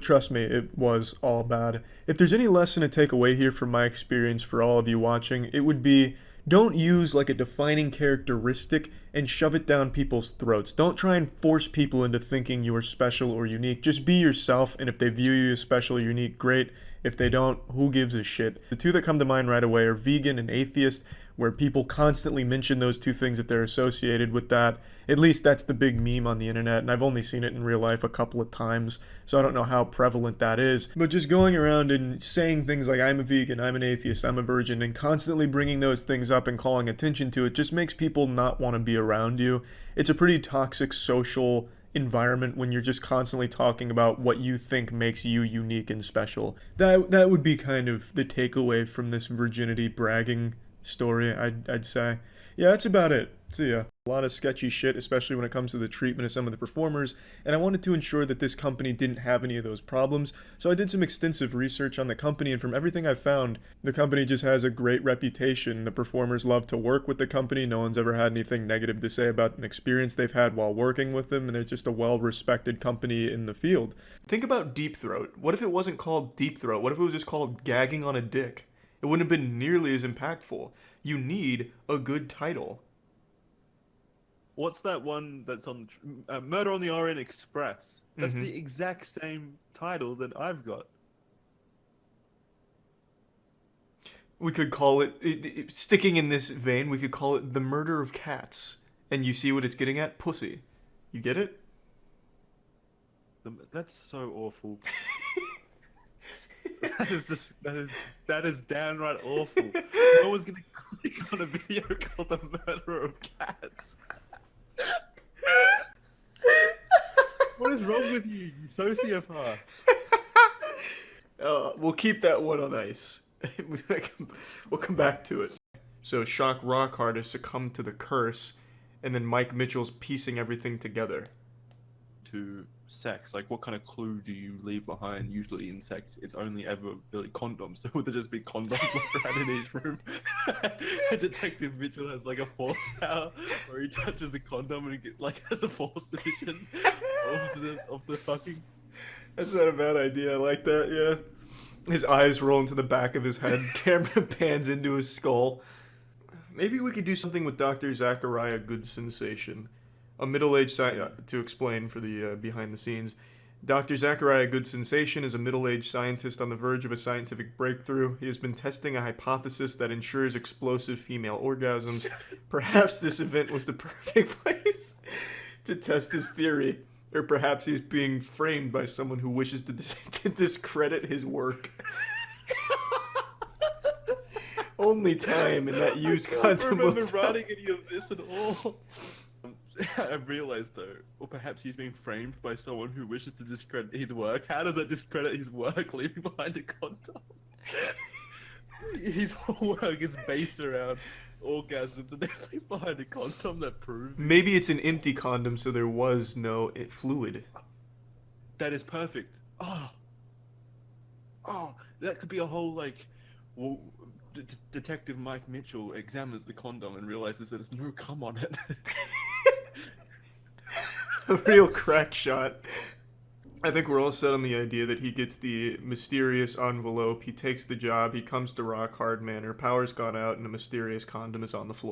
trust me, it was all bad. If there's any lesson to take away here from my experience for all of you watching, it would be don't use like a defining characteristic and shove it down people's throats. Don't try and force people into thinking you are special or unique. Just be yourself, and if they view you as special or unique, great. If they don't, who gives a shit? The two that come to mind right away are vegan and atheist, where people constantly mention those two things that they're associated with that. At least that's the big meme on the internet, and I've only seen it in real life a couple of times, so I don't know how prevalent that is. But just going around and saying things like, I'm a vegan, I'm an atheist, I'm a virgin, and constantly bringing those things up and calling attention to it just makes people not want to be around you. It's a pretty toxic social environment when you're just constantly talking about what you think makes you unique and special. That would be kind of the takeaway from this virginity bragging story, I'd say. Yeah, that's about it. See ya. A lot of sketchy shit, especially when it comes to the treatment of some of the performers, and I wanted to ensure that this company didn't have any of those problems, so I did some extensive research on the company, and from everything I've found, the company just has a great reputation. The performers love to work with the company. No one's ever had anything negative to say about an experience they've had while working with them, and they're just a well-respected company in the field. Think about Deep Throat. What if it wasn't called Deep Throat? What if it was just called Gagging on a Dick? It wouldn't have been nearly as impactful. You need a good title. What's that one that's on Murder on the Orient Express? That's Mhm. the exact same title that I've got. We could call it, sticking in this vein, we could call it The Murder of Cats. And you see what it's getting at? Pussy. You get it? That's so awful. That is downright awful. No one's gonna click on a video called The Murder of Cats. What is wrong with you, you sociopath? We'll keep that one on ice. We'll come back to it. So shock rock artists succumb to the curse, and then Mike Mitchell's piecing everything together. To sex, like what kind of clue do you leave behind? Usually in sex, it's only ever really condoms. So would there just be condoms around in each room? Detective Mitchell has like a force power where he touches a condom and it has a force division of the fucking. That's not a bad idea. I like that. Yeah. His eyes roll into the back of his head. Camera pans into his skull. Maybe we could do something with Dr. Zachariah Good Sensation. A middle-aged to explain for the behind the scenes. Dr. Zachariah Good Sensation is a middle-aged scientist on the verge of a scientific breakthrough. He has been testing a hypothesis that ensures explosive female orgasms. Perhaps this event was the perfect place to test his theory. Or perhaps he's being framed by someone who wishes to discredit his work. Only time in that used condom. I don't remember writing any of this at all. I've realized though, or perhaps he's being framed by someone who wishes to discredit his work. How does that discredit his work leaving behind a condom? His whole work is based around orgasms and they leave behind a condom that proves. Maybe it's an empty condom, so there was no fluid. That is perfect. Oh, that could be a whole like. Well, Detective Mike Mitchell examines the condom and realizes that there's no cum on it. A real crack shot. I think we're all set on the idea that he gets the mysterious envelope, he takes the job, he comes to Rock Hard Manor, power's gone out, and a mysterious condom is on the floor.